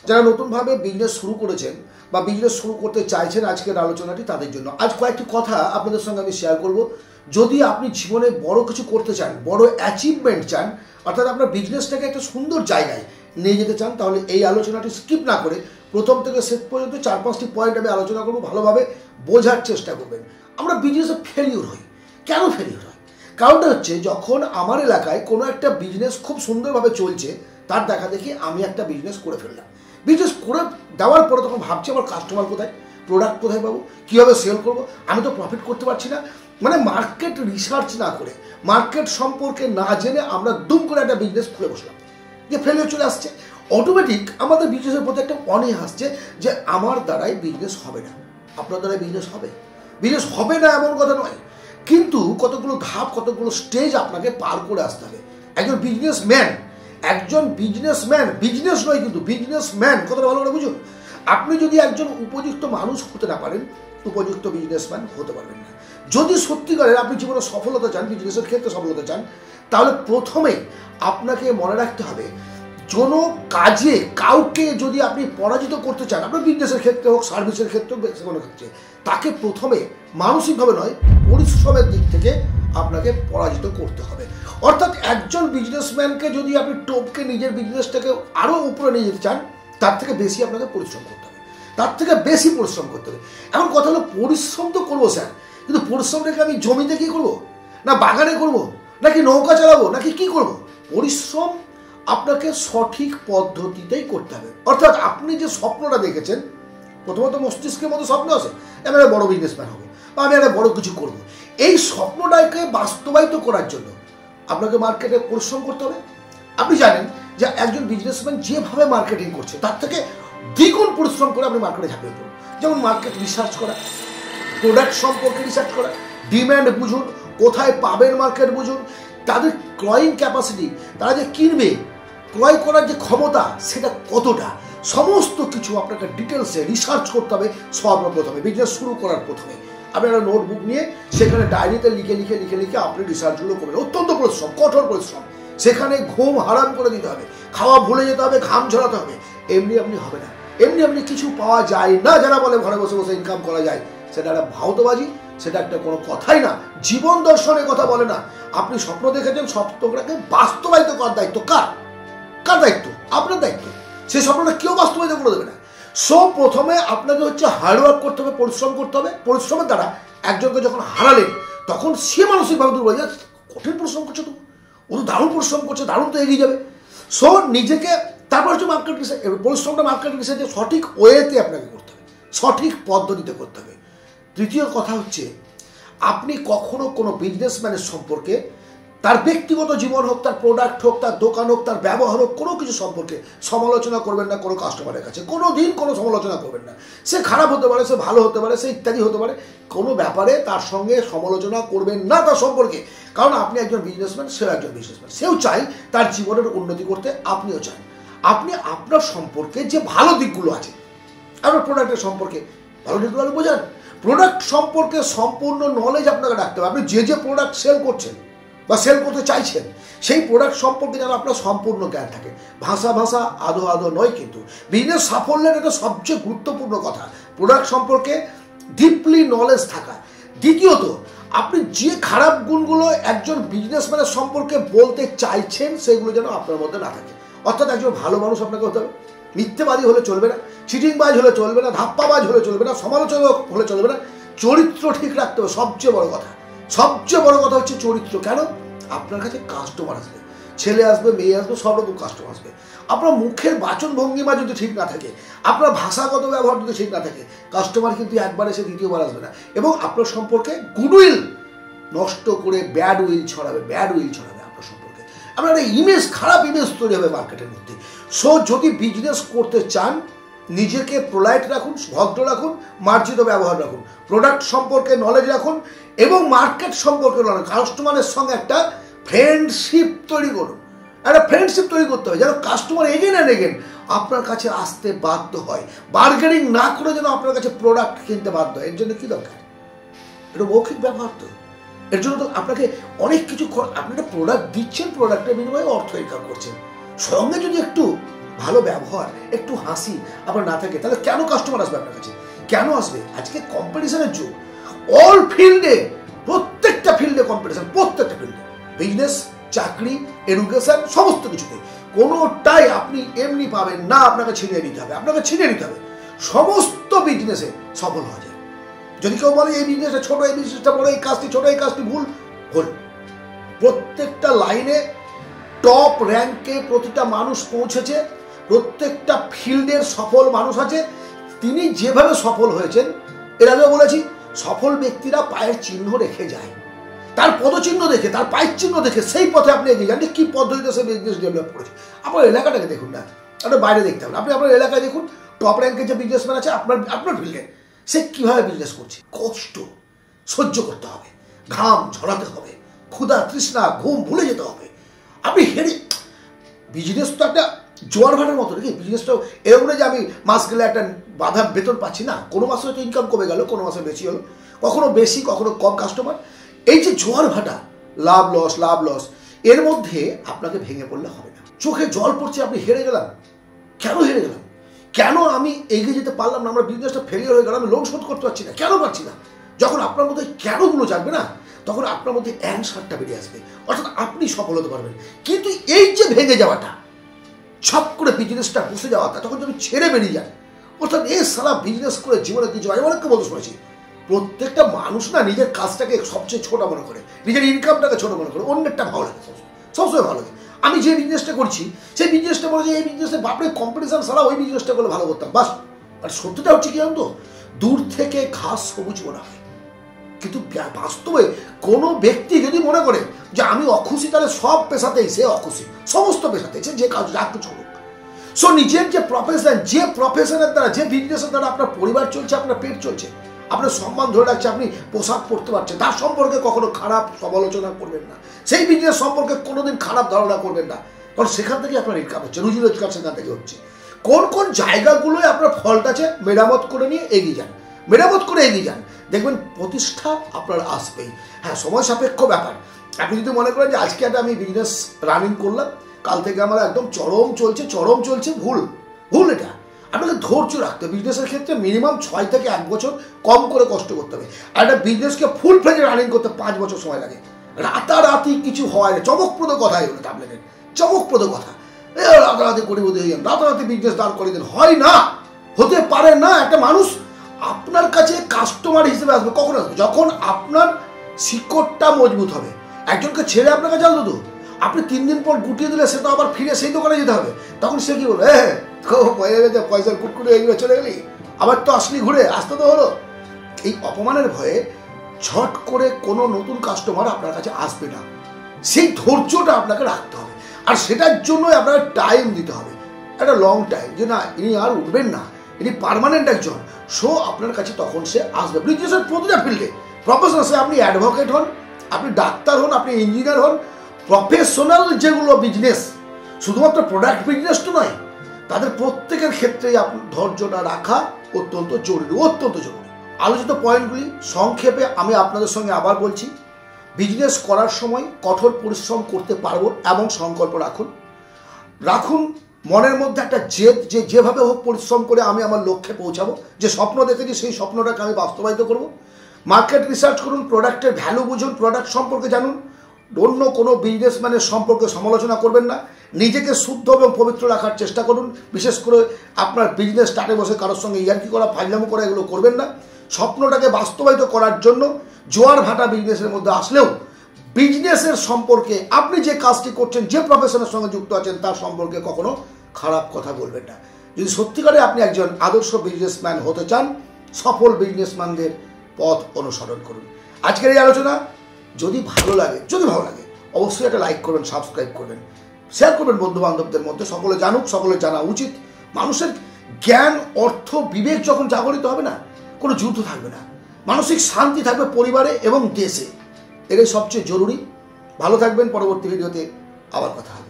যারা নতুনভাবে বিজনেস শুরু করেছেন বা বিজনেস শুরু করতে চাইছেন আজকের আলোচনাটি তাদের জন্য। আজ কয়েকটি কথা আপনাদের সঙ্গে আমি শেয়ার করব। যদি আপনি জীবনে বড় কিছু করতে চান, বড় অ্যাচিভমেন্ট চান, অর্থাৎ আপনার বিজনেসটাকে একটা সুন্দর জায়গায় নিয়ে যেতে চান, তাহলে এই আলোচনাটি স্কিপ না করে প্রথম থেকে শেষ পর্যন্ত 4-5টি পয়েন্ট আমি আলোচনা করব, ভালোভাবে বোঝার চেষ্টা করবেন। আমরা বিজনেসে ফেলিওর হই। কেন ফেলিওর হয়? কারণটা হচ্ছে, যখন আমার এলাকায় কোনো একটা বিজনেস খুব সুন্দরভাবে চলছে, তার দেখা দেখি আমি একটা বিজনেস করে ফেললাম। বিজনেস করে দেওয়ার পরে তখন ভাবছি আমার কাস্টমার কোথায়, প্রোডাক্ট কোথায় পাবো, কীভাবে সেল করবো, আমি তো প্রফিট করতে পারছি না। মানে মার্কেট রিসার্চ না করে, মার্কেট সম্পর্কে না জেনে আমরা দুম করে একটা বিজনেস খুলে বসলাম, যে ফেলিওর চলে আসছে। অটোমেটিক আমাদের বিজনেসের প্রতি একটা অনীহা আসছে যে আমার দ্বারাই বিজনেস হবে না। আপনার দ্বারাই বিজনেস হবে, বিজনেস হবে না এমন কথা নয়, কিন্তু কতগুলো ধাপ, কতগুলো স্টেজ আপনাকে পার করে আসতে হবে। একজন বিজনেসম্যান, বিজনেস নয় কিন্তু বিজনেসম্যান, কথাটা ভালো করে বুঝুন। আপনি যদি একজন উপযুক্ত মানুষ হতে না পারেন, উপযুক্ত বিজনেসম্যান হতে পারবেন না। যদি সত্যিকারের আপনি জীবনে সফলতা চান, বিজনেসের ক্ষেত্রে সফলতা চান, তাহলে প্রথমেই আপনাকে মনে রাখতে হবে, কোনো কাজে কাউকে যদি আপনি পরাজিত করতে চান, আপনার বিজনেসের ক্ষেত্রে হোক, সার্ভিসের ক্ষেত্রে হোক, কোনো ক্ষেত্রে, তাকে প্রথমে মানসিকভাবে নয়, পরিশ্রমের দিক থেকে আপনাকে পরাজিত করতে হবে। অর্থাৎ একজন বিজনেসম্যানকে যদি আপনি টপকে নিজের বিজনেসটাকে আরও উপরে নিয়ে যেতে চান, তার থেকে বেশি আপনাকে পরিশ্রম করতে হবে, তার থেকে বেশি পরিশ্রম করতে হবে। এখন কথা হলো, পরিশ্রম তো করবো স্যার, কিন্তু পরিশ্রমটাকে আমি জমিতে কী করবো, না বাগানে করবো, নাকি নৌকা চালাবো, নাকি কী করবো? পরিশ্রম আপনাকে সঠিক পদ্ধতিতেই করতে হবে। অর্থাৎ আপনি যে স্বপ্নটা দেখেছেন, প্রথমত মস্তিষ্কের মতো স্বপ্ন আছে, আমি একটা বড় বিজনেসম্যান হবো বা আমি একটা বড় কিছু করবো। এই স্বপ্নটাকে বাস্তবায়িত করার জন্য আপনাকে মার্কেটে পরিশ্রম করতে হবে। আপনি জানেন যে একজন বিজনেসম্যান যেভাবে মার্কেটিং করছে, তার থেকে দ্বিগুণ পরিশ্রম করে আপনি মার্কেটে ঝাঁপিয়ে পড়ুন। যেমন মার্কেট রিসার্চ করা, প্রোডাক্ট সম্পর্কে রিসার্চ করা, ডিম্যান্ড বুঝুন, কোথায় পাবেন মার্কেট বুঝুন, তাদের ক্রয়িং ক্যাপাসিটি, তারা যে কিনবে, ক্রয় করার যে ক্ষমতা সেটা কতটা, সমস্ত কিছু আপনাকে ডিটেলসে রিসার্চ করতে হবে। সর্বপ্রথমে বিজনেস শুরু করার প্রথমে আপনি একটা নোটবুক নিয়ে সেখানে ডায়েরিতে লিখে আপনি রিসার্চগুলো করবেন। অত্যন্ত পরিশ্রম, কঠোর পরিশ্রম। সেখানে ঘুম হারাম করে দিতে হবে, খাওয়া ভুলে যেতে হবে, ঘাম ঝরাতে হবে। এমনি আপনি হবে না, এমনি কিছু পাওয়া যায় না। যারা বলে ঘরে বসে বসে ইনকাম করা যায়, সেটা একটা ভাওতাবাজি, সেটা একটা কোনো কথাই না। জীবন দর্শনের কথা বলে না। আপনি স্বপ্ন দেখেছেন, স্বপ্নটাকে বাস্তবায়িত করার দায়িত্ব কার? দায়িত্ব? আপনার দায়িত্ব। সেই স্বপ্নটা কেউ বাস্তবায়িত করে দেবে না। প্রথমে আপনাকে হচ্ছে হার্ডওয়ার্ক করতে হবে, পরিশ্রম করতে হবে। পরিশ্রমের দ্বারা একজনকে যখন হারালেন, তখন সে মানসিকভাবে দুর্বল, কঠিন পরিশ্রম করছে, তো ও তো দারুণ পরিশ্রম করছে, দারুণ তো এগিয়ে যাবে। নিজেকে, তারপর হচ্ছে মার্কেট রিসার্চ। পরিশ্রমটা মার্কেট রিসার্চে সঠিক ওয়েতে আপনাকে করতে হবে, সঠিক পদ্ধতিতে করতে হবে। তৃতীয় কথা হচ্ছে, আপনি কখনো কোনো বিজনেসম্যানের সম্পর্কে, তার ব্যক্তিগত জীবন হোক, তার প্রোডাক্ট হোক, তার দোকান হোক, তার ব্যবহার হোক, কোনো কিছু সম্পর্কে সমালোচনা করবেন না কোনো কাস্টমারের কাছে। কোনো দিন কোনো সমালোচনা করবেন না। সে খারাপ হতে পারে, সে ভালো হতে পারে, সে ইত্যাদি হতে পারে, কোনো ব্যাপারে তার সঙ্গে সমালোচনা করবেন না তার সম্পর্কে। কারণ আপনি একজন বিজনেসম্যান, সেও একজন বিজনেসম্যান, সেও চাই তার জীবনের উন্নতি করতে, আপনিও চান। আপনি আপনার সম্পর্কে যে ভালো দিকগুলো আছে, আপনার প্রোডাক্টের সম্পর্কে ভালো দিকগুলো আপনি বোঝান। প্রোডাক্ট সম্পর্কে সম্পূর্ণ নলেজ আপনাকে রাখতে হবে। আপনি যে প্রোডাক্ট সেল করছেন বা সেল করতে চাইছেন, সেই প্রোডাক্ট সম্পর্কে যেন আপনার সম্পূর্ণ জ্ঞান থাকে। ভাষা আদো নয়, কিন্তু বিজনেস সাফল্যের এটা সবচেয়ে গুরুত্বপূর্ণ কথা, প্রোডাক্ট সম্পর্কে ডিপলি নলেজ থাকা। দ্বিতীয়ত, আপনি যে খারাপ গুণগুলো একজন বিজনেসম্যানের সম্পর্কে বলতে চাইছেন, সেগুলো যেন আপনার মধ্যে না থাকে। অর্থাৎ একজন ভালো মানুষ আপনাকে হতে হবে। মিথ্যেবাদী হলে চলবে না, চিটিংবাজ হলে চলবে না, ধাপ্পাবাজ হলে চলবে না, সমালোচক হলে চলবে না। চরিত্র ঠিক রাখতে হবে, সবচেয়ে বড় কথা। সবচেয়ে বড় কথা হচ্ছে চরিত্র। কেন? আপনার কাছে কাস্টমার আসবে, ছেলে আসবে, মেয়ে আসবে, সব রকম কাস্টমার আসবে। আপনার মুখের বাচন ভঙ্গিমা যদি ঠিক না থাকে, আপনার ভাষাগত ব্যবহার যদি ঠিক না থাকে, কাস্টমার কিন্তু একবার এসে দ্বিতীয়বার আসবে না। এবং আপনার সম্পর্কে গুডউইল নষ্ট করে ব্যাড উইল ছড়াবে আপনার সম্পর্কে। আপনার একটা ইমেজ, খারাপ ইমেজ তৈরি হবে মার্কেটের মধ্যে। যদি বিজনেস করতে চান, নিজেকে পোলাইট রাখুন, ভদ্র রাখুন, মার্জিত ব্যবহার রাখুন, প্রোডাক্ট সম্পর্কে নলেজ রাখুন এবং মার্কেট সম্পর্কে নলেজ। কাস্টমারের সঙ্গে একটা ফ্রেন্ডশিপ তৈরি করুন। একটা ফ্রেন্ডশিপ তৈরি করতে হবে যেন কাস্টমার এগেন অ্যান্ড এগেন আপনার কাছে আসতে বাধ্য হয়। বার্গেনিং না করে যেন আপনার কাছে প্রোডাক্ট কিনতে বাধ্য হয়। এর জন্য কী দরকার? এটা মৌখিক ব্যবহার তো। এর জন্য তো আপনাকে অনেক কিছু, আপনি একটা প্রোডাক্ট দিচ্ছেন, প্রোডাক্টের বিনিময়ে অর্থ ইনকাম করছেন। সঙ্গে যদি একটু ভালো ব্যবহার, একটু হাসি আপনার না থাকে, তাহলে কেন কাস্টমার আসবে আপনার কাছে? কেন আসবে? আজকে কম্পিটিশনের যুগ, অল ফিল্ডে, প্রত্যেকটা ফিল্ডে কম্পিটিশন, প্রত্যেকটা ফিল্ডে, বিজনেস, চাকরি, এডুকেশন, সমস্ত কিছুতে কোনোটাই আপনি এমনি পাবেন না, আপনাকে ছিনিয়ে নিতে হবে, আপনাকে ছিনিয়ে নিতে হবে। সমস্ত বিজনেসে সফল হওয়া যায়। যদি কেউ বলে এই বিজনেসটা ছোট, এই বিজনেসটা বড়, এই কাজটি ছোট, এই কাজটি ভুল, ভুল। প্রত্যেকটা লাইনে টপ র্যাঙ্কে প্রতিটা মানুষ পৌঁছেছে, প্রত্যেকটা ফিল্ডের সফল মানুষ আছে। তিনি যেভাবে সফল হয়েছেন, এর আগেও বলেছি, সফল ব্যক্তিরা পায়ের চিহ্ন রেখে যায়, তার পদচিহ্ন দেখে, তার পায়ের চিহ্ন দেখে সেই পথে আপনি এগিয়ে যান। কি পদ্ধতিতে সে বিজনেস ডেভেলপ করেছে। আপনার এলাকাটাকে দেখুন না, আপনার বাইরে দেখতে হবে। আপনি আপনার এলাকায় দেখুন, টপ র্যাঙ্কের যে বিজনেসম্যান আছে আপনার ফিল্ডে, সে কীভাবে বিজনেস করছে। কষ্ট সহ্য করতে হবে, ঘাম ঝরাতে হবে, ক্ষুধা তৃষ্ণা ঘুম ভুলে যেতে হবে। আপনি হেরে, বিজনেস তো একটা জোয়ার ভাটার মতো নাকি? বিজনেসটাও এরকম না যে আমি মাস গেলে একটা বাধা বেতন পাচ্ছি না, কোনো মাসে হয়তো ইনকাম কমে গেল, কোনো মাসে বেশি হলো, কখনো বেশি কখনো কম কাস্টমার। এই যে জোয়ার ভাটা, লাভ লস, এর মধ্যে আপনাকে ভেঙে পড়লে হবে না। চোখে জল পড়ছে, আপনি হেরে গেলাম। কেন হেরে গেলাম? কেন আমি এগিয়ে যেতে পারলাম না? আমার বিজনেসটা ফেলিয়ার হয়ে গেল, আমি লোন শোধ করতে পারছি না, কেন পারছি না? যখন আপনার মধ্যে কেনগুলো জানবে না, তখন আপনার মধ্যে অ্যানসারটা বেরিয়ে আসবে, অর্থাৎ আপনি সফল হতে পারবেন। কিন্তু এই যে ভেঙে যাওয়াটা, ছপ করে বিজনেসটা বসে যাওয়াটা, তখন যদি ছেড়ে বেরিয়ে যায়, অর্থাৎ এই সারা বিজনেস করে জীবনে কিছু হয়। অনেককে বলতে শুনেছি, প্রত্যেকটা মানুষ না নিজের কাজটাকে সবচেয়ে ছোট মনে করে, নিজের ইনকামটাকে ছোট মনে করে, অন্যেরটা ভালো লাগে, সবসময় ভালো লাগে। আমি যে বিজনেসটা করছি সেই বিজনেসটা বলে যে এই বিজনেসে বাপরে কম্পিটিশন ছাড়া ওই বিজনেসটা করলে ভালো করতাম, বাস। আর সত্যিটা হচ্ছে কি জানতো, দূর থেকে ঘাস সবুজ মনে হয়, কিন্তু বাস্তবে কোনো ব্যক্তি যদি মনে করে যে আমি অখুশি, তাহলে সব পেশাতেই সে অখুশি, সমস্ত পেশাতেই সে যে কাজ যা কিছু করুক। সো নিজের যে প্রফেশন, যে প্রফেশনের দ্বারা, যে বিজনেসের দ্বারা আপনার পরিবার চলছে, আপনার পেট চলছে, আপনার সম্মান ধরে রাখছে, আপনি পোশাক পরতে পারছেন, তার সম্পর্কে কখনো খারাপ সমালোচনা করবেন না, সেই বিজনেস সম্পর্কে কোনোদিন খারাপ ধারণা করবেন না, কারণ সেখান থেকে আপনার ইনকাম হচ্ছে, রুজি রোজগার সেখান থেকে হচ্ছে। কোন কোন জায়গাগুলোয় আপনার ফল্ট আছে মেরামত করে নিয়ে এগিয়ে যান, মেরামত করে এগিয়ে যান, দেখবেন প্রতিষ্ঠা আপনার আসবেই। হ্যাঁ, সময় সাপেক্ষ ব্যাপার। আপনি যদি মনে করেন যে আজকে একটা আমি বিজনেস রানিং করলাম, কাল থেকে আমার একদম চরম চলছে, ভুল। এটা আপনাকে ধৈর্য রাখতে হবে। বিজনেসের ক্ষেত্রে মিনিমাম 6 থেকে 1 বছর কম করে কষ্ট করতে হবে। আর একটা বিজনেসকে ফুল ফ্লেজে রানিং করতে 5 বছর সময় লাগে। রাতারাতি কিছু হয় না। চমকপ্রদ কথা এগুলো, তাবলেনের চমকপ্রদ কথা। রাতারাতি করে বোধ হয়ে যান, রাতারাতি বিজনেস দাঁড় করে দেন, হয় না, হতে পারে না। একটা মানুষ আপনার কাছে কাস্টমার হিসেবে আসবে কখন আসবে? যখন আপনার শিকড়টা মজবুত হবে। একজনকে ছেড়ে আপনার কাছে আসবে তো, আপনি 3 দিন পর গুটিয়ে দিলে সে তো আবার ফিরে সেই দোকানে যেতে হবে। তখন সে কি বলবে, পয়সার কুটকুটে এগুলো চলে গেলি, আবার তো আসলি ঘুরে, আসতে তো হলো। এই অপমানের ভয়ে ঝট করে কোনো নতুন কাস্টমার আপনার কাছে আসবে না। সেই ধৈর্যটা আপনাকে রাখতে হবে, আর সেটার জন্যই আপনাকে টাইম দিতে হবে, একটা লং টাইম, যে না ইনি আর উঠবেন না, ইনি পার্মানেন্ট একজন। সো আপনার কাছে তখন সে আসবে। বিজনেসের প্রতিটা ফিল্ডে প্রফেশনাল, আপনি অ্যাডভোকেট হন, আপনি ডাক্তার হন, আপনি ইঞ্জিনিয়ার হন, প্রফেশনাল যেগুলো বিজনেস, শুধুমাত্র প্রোডাক্ট বিজনেস তো নয়, তাদের প্রত্যেকের ক্ষেত্রেই আপনার ধৈর্যটা রাখা অত্যন্ত জরুরি। আলোচিত পয়েন্টগুলি সংক্ষেপে আমি আপনাদের সঙ্গে আবার বলছি। বিজনেস করার সময় কঠোর পরিশ্রম করতে পারবো এমন সংকল্প রাখুন। মনের মধ্যে একটা জেদ, যে যেভাবে হোক পরিশ্রম করে আমি আমার লক্ষ্যে পৌঁছাবো। যে স্বপ্ন দেখেছি সেই স্বপ্নটাকে আমি বাস্তবায়িত করব। মার্কেট রিসার্চ করুন, প্রোডাক্টের ভ্যালু বুঝুন, প্রোডাক্ট সম্পর্কে জানুন। অন্য কোনো বিজনেসম্যানের সম্পর্কে সমালোচনা করবেন না। নিজেকে শুদ্ধ এবং পবিত্র রাখার চেষ্টা করুন। বিশেষ করে আপনার বিজনেস স্টার্টে বসে কারোর সঙ্গে ইয়ার্কি করা, ফাইজলামো করা, এগুলো করবেন না। স্বপ্নটাকে বাস্তবায়িত করার জন্য জোয়ার ভাটা বিজনেসের মধ্যে আসলেও বিজনেসের সম্পর্কে, আপনি যে কাজটি করছেন, যে প্রফেশনের সঙ্গে যুক্ত আছেন, তার সম্পর্কে কখনো খারাপ কথা বলবেন না। যদি সত্যিকারে আপনি একজন আদর্শ বিজনেসম্যান হতে চান, সফল বিজনেসম্যানদের পথ অনুসরণ করুন। আজকের এই আলোচনা যদি ভালো লাগে অবশ্যই একটা লাইক করবেন, সাবস্ক্রাইব করবেন, শেয়ার করবেন বন্ধু বান্ধবদের মধ্যে। সকলে জানুক, সকলে জানা উচিত। মানুষের জ্ঞান, অর্থ, বিবেক যখন জাগরিত হবে না, কোনো যুদ্ধ থাকবে না, মানসিক শান্তি থাকবে পরিবারে এবং দেশে। এটাই সবচেয়ে জরুরি। ভালো থাকবেন। পরবর্তী ভিডিওতে আবার কথা হবে।